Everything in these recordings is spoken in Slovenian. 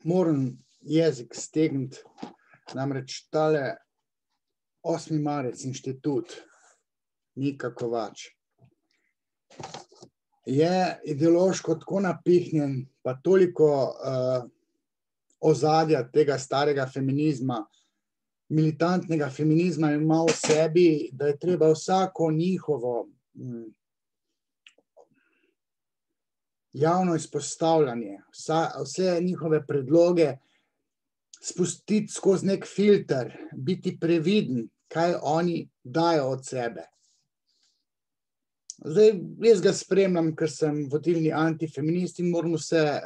moram jezik stegniti, namreč tale 8. marec inštitut Nika Kovač je ideološko tako napihnjen, pa toliko ozadja tega starega feminizma, militantnega feminizma ima v sebi, da je treba vsako njihovo javno izpostavljanje, vse njihove predloge spustiti skozi nek filter, biti previden, kaj oni dajo od sebe. Zdaj, jaz ga spremljam, ker sem vodilni antifeminist in moram vse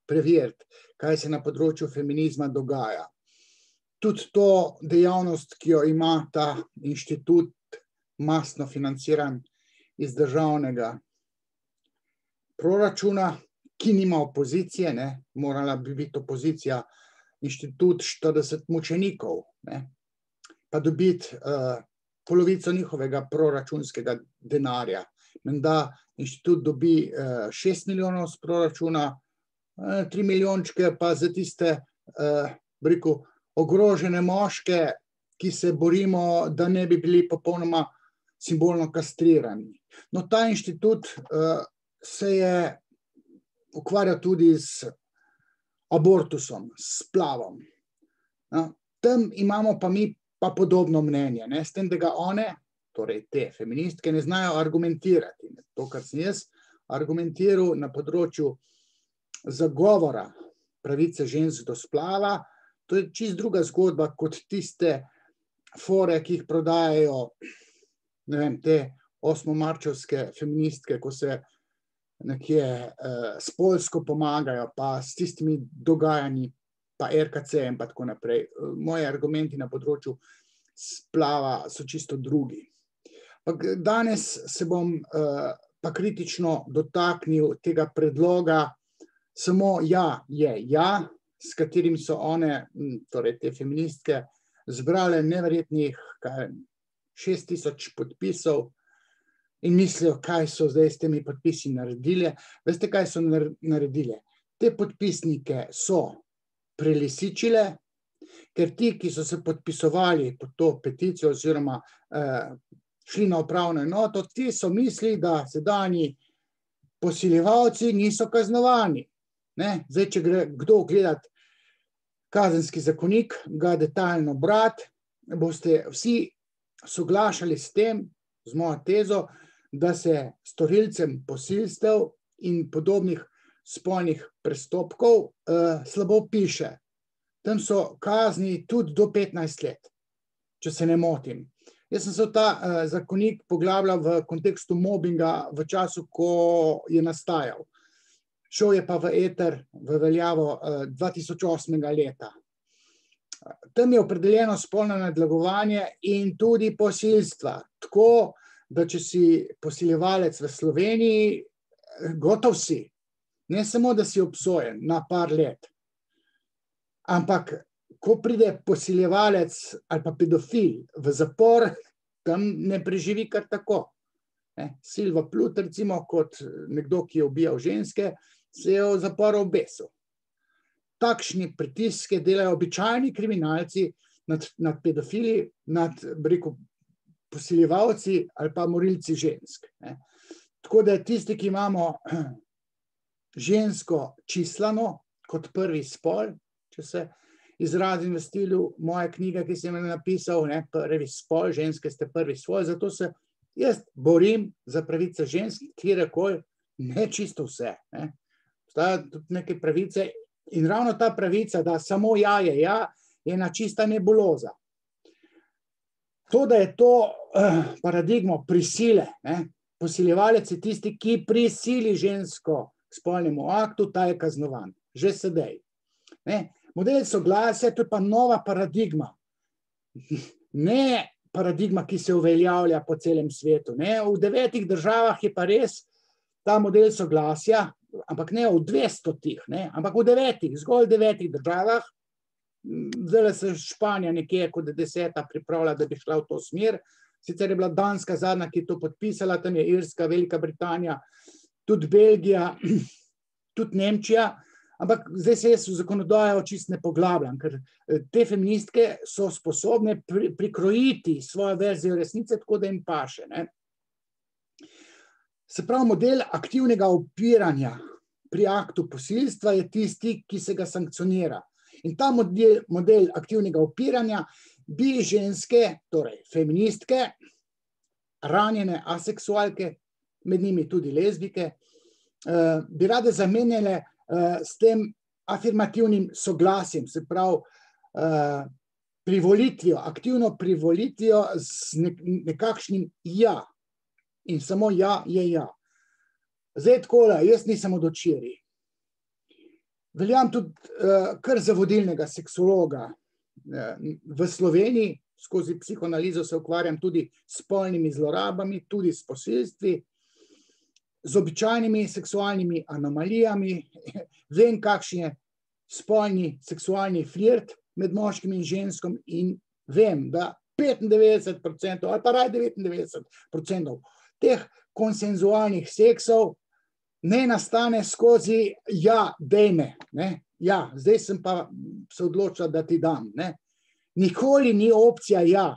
preveriti, kaj se na področju feminizma dogaja. Tudi to dejavnost, ki jo ima ta inštitut, mastno financiran iz državnega proračuna, ki nima opozicije, ne, morala bi biti opozicija inštitut 40 mučenikov, ne, pa dobiti polovico njihovega proračunskega denarja. Menda inštitut dobi 6 milijonov z proračuna, 3 milijončke pa za tiste, ogrožene moške, ki se borimo, da ne bi bili popolnoma simbolno kastrirani. No, ta inštitut se je ukvarjal tudi z abortusom, s splavom. No, tam imamo pa mi pa podobno mnenje, ne, s tem, da ga one, torej te feministke, ne znajo argumentirati. To, kar sem jaz argumentiral na področju zagovora pravice žensk do splava, to je čisto druga zgodba kot tiste fore, ki jih prodajajo, ne vem, te osmomarčevske feministke, ko se nekje s Poljsko pomagajo, pa s tistimi dogajanji, pa RKC in pa tako naprej. Moji argumenti na področju splava so čisto drugi. Danes se bom pa kritično dotaknil tega predloga samo ja je ja, s katerim so one, torej te feministke, zbrale neverjetnih 6000 podpisov in mislijo, kaj so zdaj s temi podpisi naredile. Veste, kaj so naredile? Te podpisnike so prelisičile, ker ti, ki so se podpisovali pod to peticijo oziroma šli na upravno enoto, ti so mislili, da sedanji posiljevalci niso kaznovani. Ne? Zdaj, če gre kdo gledati kazenski zakonik, ga detaljno brati, boste vsi soglašali s tem, z mojo tezo, da se storilcem posilstev in podobnih spolnih prestopkov slabo piše. Tam so kazni tudi do 15 let, če se ne motim. Jaz sem se v ta zakonik poglabljal v kontekstu mobinga v času, ko je nastajal. Šel je pa v eter, v veljavo 2008. leta. Tam je opredeljeno spolno nadlegovanje in tudi posilstva. Tako, da če si posiljevalec v Sloveniji, gotov si. Ne samo, da si obsojen na par let. Ampak, ko pride posiljevalec ali pa pedofil v zapor, tam ne preživi kar tako. Silva Plut, recimo, kot nekdo, ki je ubijal ženske, se je v zaporu obesil. Takšni pritiske delajo običajni kriminalci nad pedofili, nad posiljevalci ali pa morilci žensk. Tako da tisti, ki imamo žensko čislano kot prvi spol, če se izrazim v stilu moje knjige, ki sem jo napisal, prvi spol, ženske ste prvi spol, zato se jaz borim za pravice žensk, kjerkoli, ne čisto vse. Obstajajo tudi neke pravice in ravno ta pravica, da samo ja je ja, je ena čista nebuloza. To, da je to paradigmo prisile, posiljevalec je tisti, ki prisili žensko k spolnemu aktu, ta je kaznovan. Že sedaj. Model soglasja, to je pa nova paradigma. Ne paradigma, ki se uveljavlja po celem svetu. V 9 državah je pa res ta model soglasja, ampak ne v 200, ampak v 9, zgolj 9 državah. Zdaj se Španija nekje kot 10. pripravlja, da bi šla v to smer. Sicer je bila Danska zadnja, ki je to podpisala, tam je Irska, Velika Britanija, tudi Belgija, tudi Nemčija, Ampak zdaj se jaz v zakonodajo čisto ne poglabljam, ker te feministke so sposobne prikrojiti svojo verzijo resnice, tako da jim paše. Ne? Se pravi, model aktivnega upiranja pri aktu posilstva je tisti, ki se ga sankcionira. In ta model aktivnega upiranja bi ženske, torej feministke, ranjene aseksualke, med njimi tudi lezbike, bi rade zamenjale s tem afirmativnim soglasjem, se pravi privolitvijo, aktivno privolitvijo z nekakšnim ja. In samo ja je ja. Zdaj takole, jaz nisem od včeraj. Veljam tudi kar za vodilnega seksologa v Sloveniji, skozi psihoanalizo se ukvarjam tudi s spolnimi zlorabami, tudi s posilstvi, z običajnimi seksualnimi anomalijami, vem, kakšen je spolni seksualni flirt med moškim in ženskom in vem, da 95% ali pa raj 99% teh konsenzualnih seksov ne nastane skozi ja, dejme, ne? Ja, zdaj sem pa se odločila, da ti dam, ne? Nikoli ni opcija ja.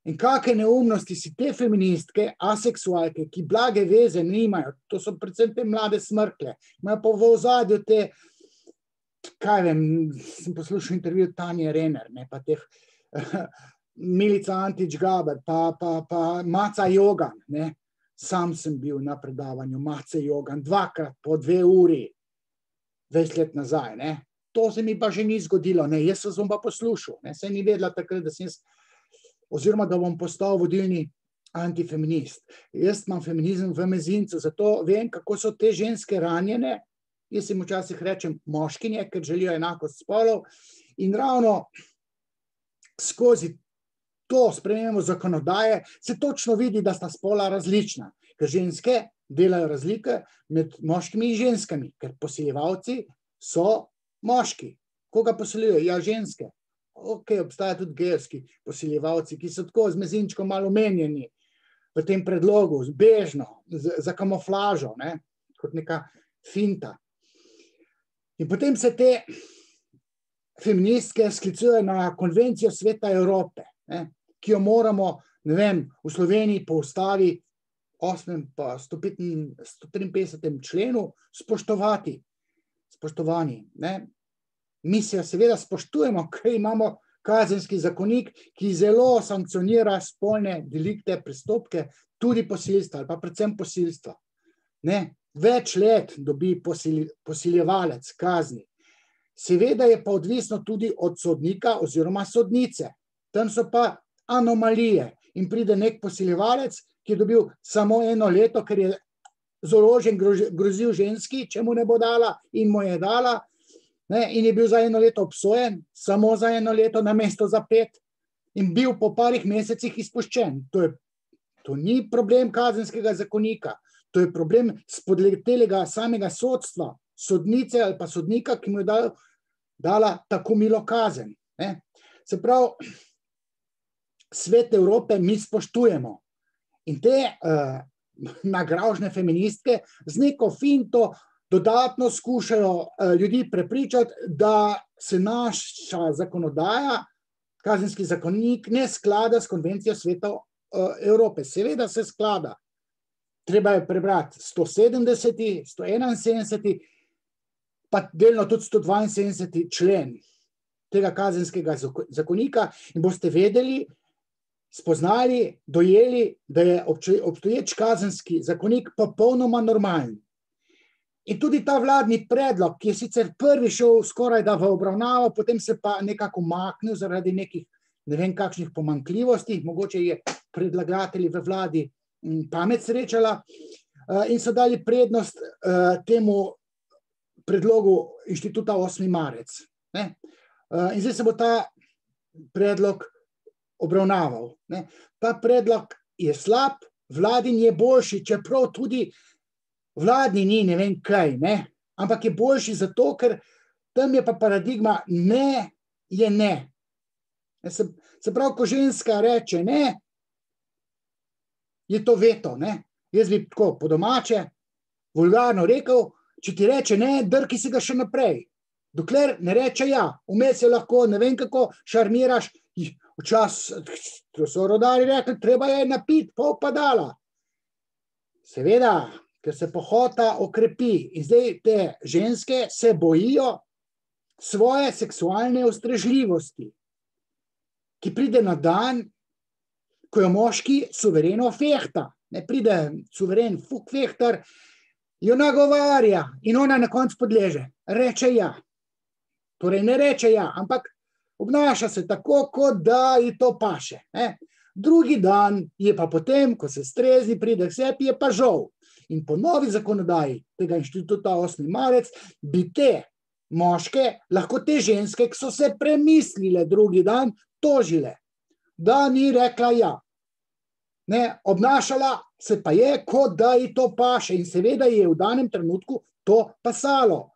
In kakšne neumnosti si te feministke, aseksualke, ki blage veze nimajo, to so predvsem te mlade smrkle, imajo pa v ozadju te, kaj vem, sem poslušal intervju Tanje Renner, ne, pa teh Milica Antić-Gaber, pa Maca Jogan, ne. Sam sem bil na predavanju Mace Jogan, 2krat po 2 uri, 20 let nazaj, ne. To se mi pa že ni zgodilo, ne, jaz sem pa poslušal, ne, saj ni vedela takrat, da sem jaz, oziroma da bom postal vodilni antifeminist. Jaz imam feminizem v mezincu, zato vem, kako so te ženske ranjene, jaz jim včasih rečem moškinje, ker želijo enakost spolov in ravno skozi to spremembo zakonodaje se točno vidi, da sta spola različna, ker ženske delajo razlike med moškimi in ženskami, ker posiljevalci so moški. Koga posiljujejo? Ja, ženske. Ok, obstaja tudi gejevski posiljevalci, ki so tako z mezinčkom malo omenjeni v tem predlogu, bežno, za kamuflažo, ne, kot neka finta. In potem se te feministke sklicujejo na konvencijo Sveta Evrope, ne, ki jo moramo, ne vem, v Sloveniji po ustavi 8. pa 153. členu spoštovati. Spoštovani, ne. Mi se seveda spoštujemo, ker imamo kazenski zakonik, ki zelo sankcionira spolne delikte, prestopke, tudi posilstva ali pa predvsem posilstva. Ne, več let dobi posiljevalec kazni. Seveda je pa odvisno tudi od sodnika oziroma sodnice. Tam so pa anomalije in pride nek posiljevalec, ki je dobil samo 1 leto, ker je z orožjem grozil ženski, če mu ne bo dala in mu je dala, ne, in je bil za 1 leto obsojen, samo za 1 leto namesto za 5 in bil po parih mesecih izpuščen. To ni problem kazenskega zakonika, to je problem spodletelega samega sodstva, sodnice ali pa sodnika, ki mu je dala tako milo kazen. Ne. Se pravi, Svet Evrope mi spoštujemo in te nagraužne feministke z neko finto dodatno skušajo ljudi prepričati, da se naša zakonodaja, kazenski zakonik, ne sklada s konvencijo Sveta Evrope. Seveda se sklada. Treba je prebrati 170., 171., pa delno tudi 172. člen tega kazenskega zakonika in boste vedeli, spoznali, dojeli, da je obstoječ kazenski zakonik popolnoma normalen. In tudi ta vladni predlog, ki je sicer prvi šel skoraj da v obravnavo, potem se pa nekako umaknil zaradi nekih, ne vem kakšnih pomanjkljivosti, mogoče je predlagatelji v vladi pamet srečala in so dali prednost temu predlogu inštituta 8. marec. Ne? In zdaj se bo ta predlog obravnaval. Ne? Ta predlog je slab, vladin je boljši, čeprav tudi vladni ni ne vem kaj, ne? Ampak je boljši zato, ker tam je pa paradigma ne je ne. Se pravi, ko ženska reče ne, je to veto. Ne? Jaz bi tako po domače vulgarno rekel, Če ti reče ne, drki si ga še naprej. Dokler ne reče ja, vmes je lahko, ne vem kako, šarmiraš, včasih so rodari rekli, treba je napiti, pol padala. Seveda, ker se pohota okrepi in zdaj te ženske se bojijo svoje seksualne ustrežljivosti, ki pride na dan, ko jo moški suvereno fehta. Ne pride suveren fehtar, jo nagovarja in ona na koncu podleže. Reče ja. Torej ne reče ja, ampak obnaša se tako, kot da ji to paše. Drugi dan je pa potem, ko se strezni, pride k sebi, je pa žal. In po novi zakonodaji tega inštituta 8. marec bi te moške, lahko te ženske, ki so se premislile drugi dan, tožile, da ni rekla ja. Ne, obnašala se pa je, kot da ji to paše in seveda je v danem trenutku to pasalo.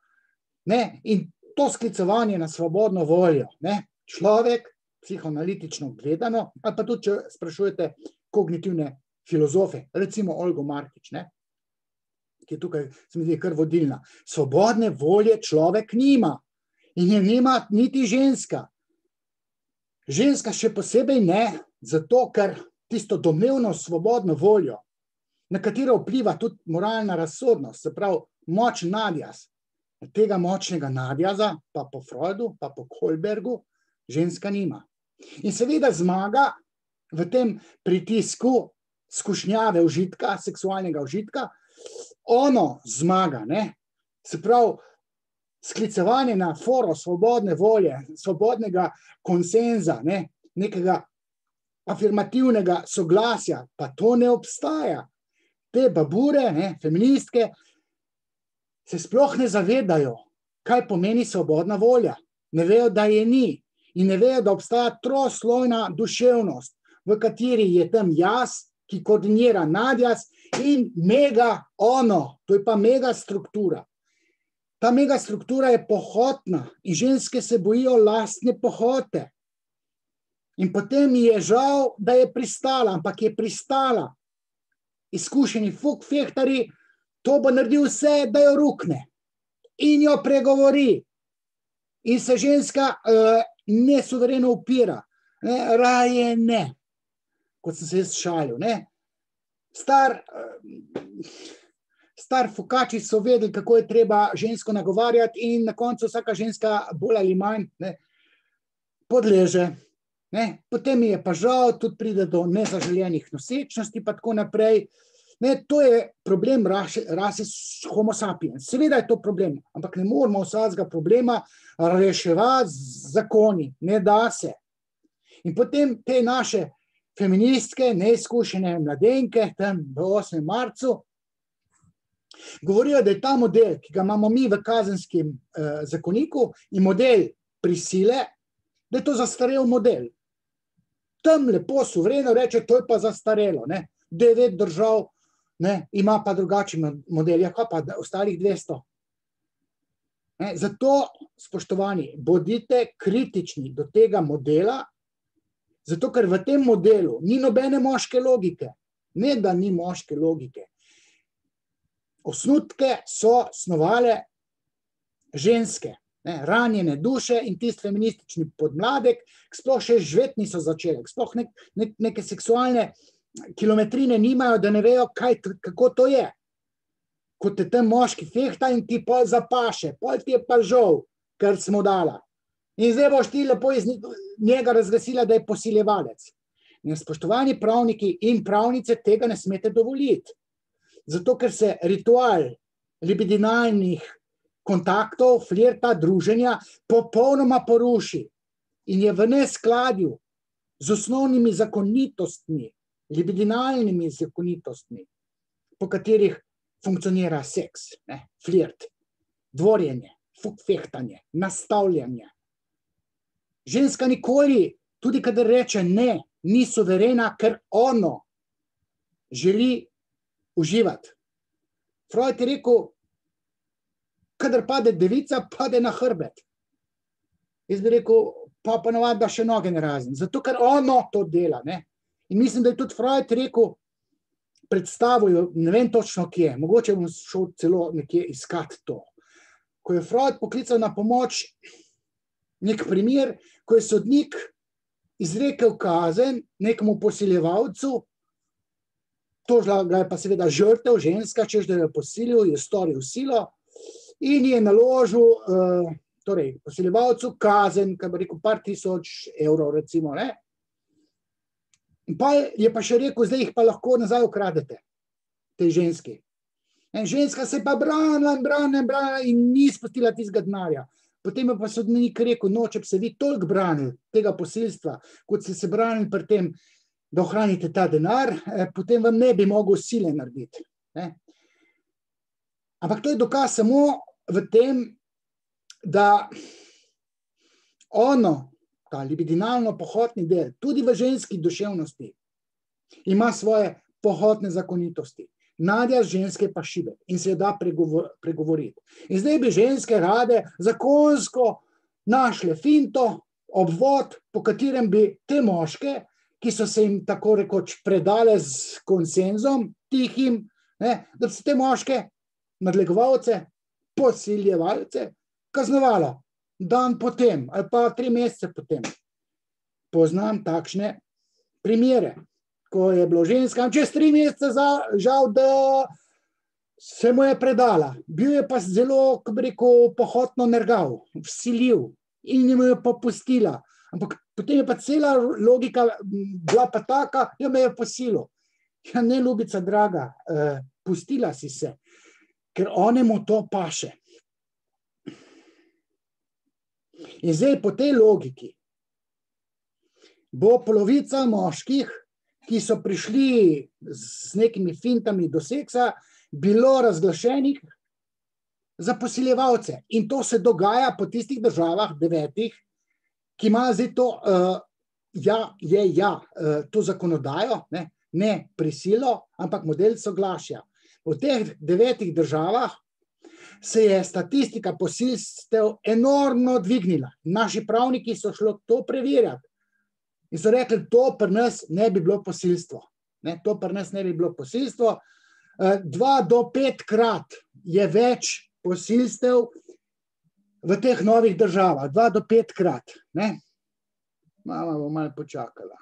Ne, in to sklicovanje na svobodno voljo. Ne, človek, psihoanalitično gledano, ali pa tudi, če sprašujete kognitivne filozofe, recimo Olgo Markič, ne, ki je tukaj, se mi zdi, kar vodilna. Svobodne volje človek nima in je nima niti ženska. Ženska še posebej ne, zato ker tisto domnevno svobodno voljo, na katero vpliva tudi moralna razsodnost, se pravi močen nadjaz. Tega močnega nadjaza, pa po Freudu, pa po Kohlbergu, ženska nima. In seveda zmaga v tem pritisku skušnjave užitka, seksualnega užitka, ono zmaga, ne? Se pravi, sklicevanje na foro svobodne volje, svobodnega konsenza, ne? Nekega afirmativnega soglasja, pa to ne obstaja. Te babure, ne, feministke, se sploh ne zavedajo, kaj pomeni svobodna volja. Ne vejo, da je ni. In ne vejo, da obstaja troslojna duševnost, v kateri je tam jaz, ki koordinira nadjaz, in mega ono, to je pa mega struktura. Ta mega struktura je pohotna in ženske se bojijo lastne pohote. In potem mi je žal, da je pristala, ampak je pristala. Izkušeni fehtari, to bo naredil vse, da jo rukne. In jo pregovori. In se ženska nesuvereno upira. Raje ne. Kot sem se jaz šalil. Ne? Star fukači so vedeli, kako je treba žensko nagovarjati in na koncu vsaka ženska bolj ali manj podleže. Ne? Potem mi je pa žal, tudi pride do nezaželjenih nosečnosti pa tako naprej. Ne, to je problem rase homo sapiens. Seveda je to problem, ampak ne moramo vsakega problema reševati z zakoni. Ne da se. In potem te naše feministke, neizkušene mladenke, tam v 8. marcu, govorijo, da je ta model, ki ga imamo mi v kazenskem zakoniku in model prisile, da je to zastarel model. Tam lepo suvereno reče, to je pa zastarelo. Ne? 9 držav ne, ima pa drugačen model, ja pa ostalih 200. Ne? Zato, spoštovani, bodite kritični do tega modela, zato ker v tem modelu ni nobene moške logike. Ne, da ni moške logike. Osnutke so snovale ženske. Ne, ranjene duše in tisti feministični podmladek, sploh še živeti niso začeli, sploh neke seksualne kilometrine nimajo, da ne vejo, kako to je. Ko te tam moški fehta in ti pol zapaše, pol ti je pa žal, kar smo dala. In zdaj boš ti lepo iz njega razglasila, da je posiljevalec. In spoštovani pravniki in pravnice tega ne smete dovoliti. Zato, ker se ritual libidinalnih kontaktov, flirta, druženja popolnoma poruši in je v neskladju z osnovnimi zakonitostmi, libidinalnimi zakonitostmi, po katerih funkcionira seks, ne, flirt, dvorjenje, fehtanje, nastavljanje. Ženska nikoli, tudi kadar reče ne, ni suverena, ker ono želi uživati. Freud je rekel, kadar pade devica, pade na hrbet. Jaz bi rekel, pa ponovadi, da še noge ne razen. Zato, ker ono to dela. Ne? In mislim, da je tudi Freud rekel, predstavil, ne vem točno kje, mogoče bom šel celo nekje iskati to. Ko je Freud poklical na pomoč nek primer, ko je sodnik izrekel kazen nekemu posiljevalcu, tožila ga je pa seveda žrtev, ženska, češ da je posilil, je storil silo in je naložil torej, posiljevalcu kazen, kaj bi rekel, par tisoč evrov, recimo, ne? In pa je pa še rekel, zdaj jih pa lahko nazaj ukradete, tej ženski. Ženska se je pa branila in ni spustila tistega denarja. Potem je pa sodnik rekel, no, če bi se vi toliko branili tega posilstva, kot ste se branili pri tem, da ohranite ta denar, potem vam ne bi mogel sile narediti. Ne? Ampak to je dokaz samo v tem, da ta libidinalno pohotni del, tudi v ženski duševnosti, ima svoje pohotne zakonitosti. Nadja ženske pa šibek in se jo da pregovoriti. In zdaj bi ženske rade zakonsko našle finto, obvod, po katerem bi te moške, ki so se jim tako rekoč predale z konsenzom, tihim, ne, da bi se te moške, nadlegovalce, posiljevalce, kaznovalo dan potem ali pa 3 mesece potem. Poznam takšne primere, ko je bilo ženskam čez 3 mesece žal, da se mu je predala. Bil je pa zelo, kako bi rekel, pohotno nergal, vsiljiv in jim je popustila. Ampak potem je pa cela logika bila pa taka, jo me je posilil. Ja, ne, ljubica draga, pustila si se, ker onemu to paše. In zdaj po tej logiki bo polovica moških, ki so prišli z nekimi fintami do seksa, bilo razglašenih za posiljevalce. In to se dogaja po tistih državah, 9, ki ima zdaj to, to zakonodajo, ne prisilo, ampak model soglašja. V teh 9 državah se je statistika posilstev enormno dvignila. Naši pravniki so šlo to preverjati in so rekli, to pri nas ne bi bilo posilstvo. To pri nas ne bi bilo posilstvo. 2 do 5 krat je več posilstev v teh novih državah. 2 do 5 krat. Mama bo malo počakala.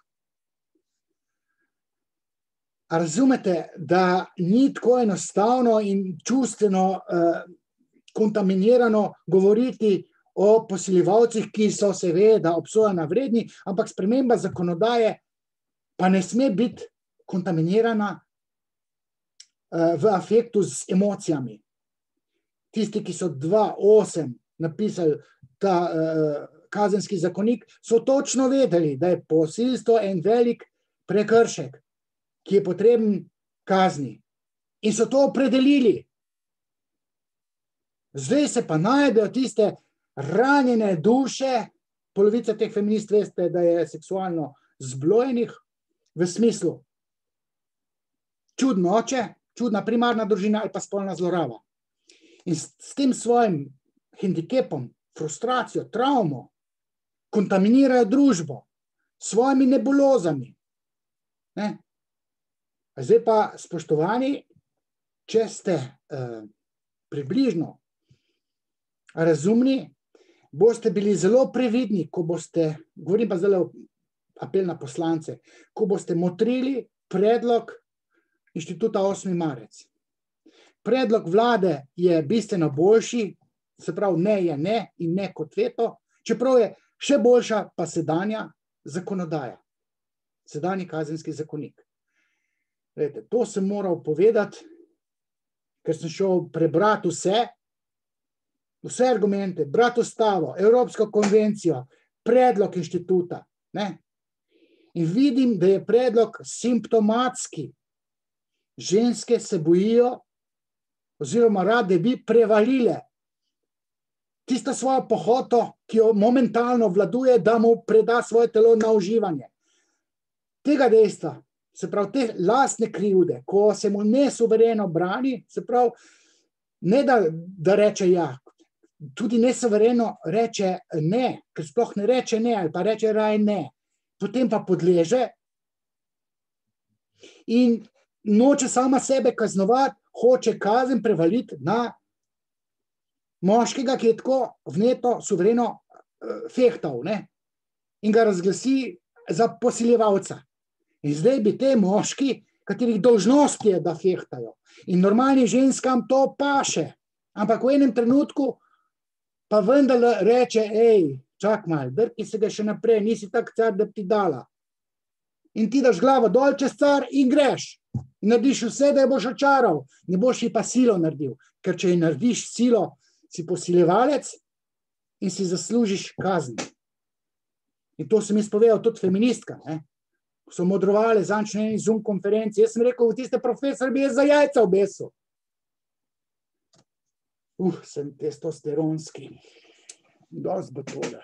A razumete, da ni tako enostavno in čustveno kontaminirano govoriti o posiljevalcih, ki so seveda obsojena vredni, ampak sprememba zakonodaje pa ne sme biti kontaminirana v afektu z emocijami. Tisti, ki so 2.8 napisali ta kazenski zakonik, so točno vedeli, da je posilstvo en velik prekršek, ki je potreben kazni. In so to opredelili. Zdaj se pa najdejo tiste ranjene duše, polovica teh feminist veste, da je seksualno zblojenih, v smislu čudno oče, čudna primarna družina ali pa spolna zloraba. In s tem svojim hendikepom, frustracijo, travmo, kontaminirajo družbo s svojimi nebulozami. Zdaj pa, spoštovani, če ste približno razumni, boste bili zelo previdni, ko boste, govorim pa zdaj apel na poslance, ko boste motrili predlog Inštituta 8. marec. Predlog vlade je bistveno boljši, se pravi ne je ne in ne kot veto, čeprav je še boljša pa sedanja zakonodaja, sedanji kazenski zakonik. To sem moral povedati, ker sem šel prebrati vse argumente, brati ustavo, Evropsko konvencijo, predlog inštituta. In vidim, da je predlog simptomatski. Ženske se bojijo, oziroma rade bi prevalile tisto svojo pohoto, ki jo momentalno vladuje, da mu preda svoje telo na uživanje. Tega dejstva, se pravi, te lastne krivde, ko se mu nesuvereno brani, se pravi, ne da reče ja, tudi nesuvereno reče ne, ker sploh ne reče ne, ali pa reče raj ne, potem pa podleže in noče sama sebe kaznovati, hoče kazen prevaliti na moškega, ki je tako vneto, suvereno fehtal, ne? In ga razglasi za posiljevalca. In zdaj bi te moški, katerih dolžnost je, da fehtajo. In normalnim ženskam to paše. Ampak v enem trenutku pa vendar reče, čak mal, drki se ga še naprej, nisi tak car, da bi ti dala. In ti daš glavo dol čez car in greš. In narediš vse, da je boš očaral. Ne boš ji pa silo naredil. Ker če ji narediš silo, si posiljevalec in si zaslužiš kazen. In to sem izpovedal tudi feministka, ne? So modrovali zančne in Zoom konferenci. Jaz sem rekel, tiste profesor bi jaz za jajca obesil. Sem testosteronski. Dosti bo tole.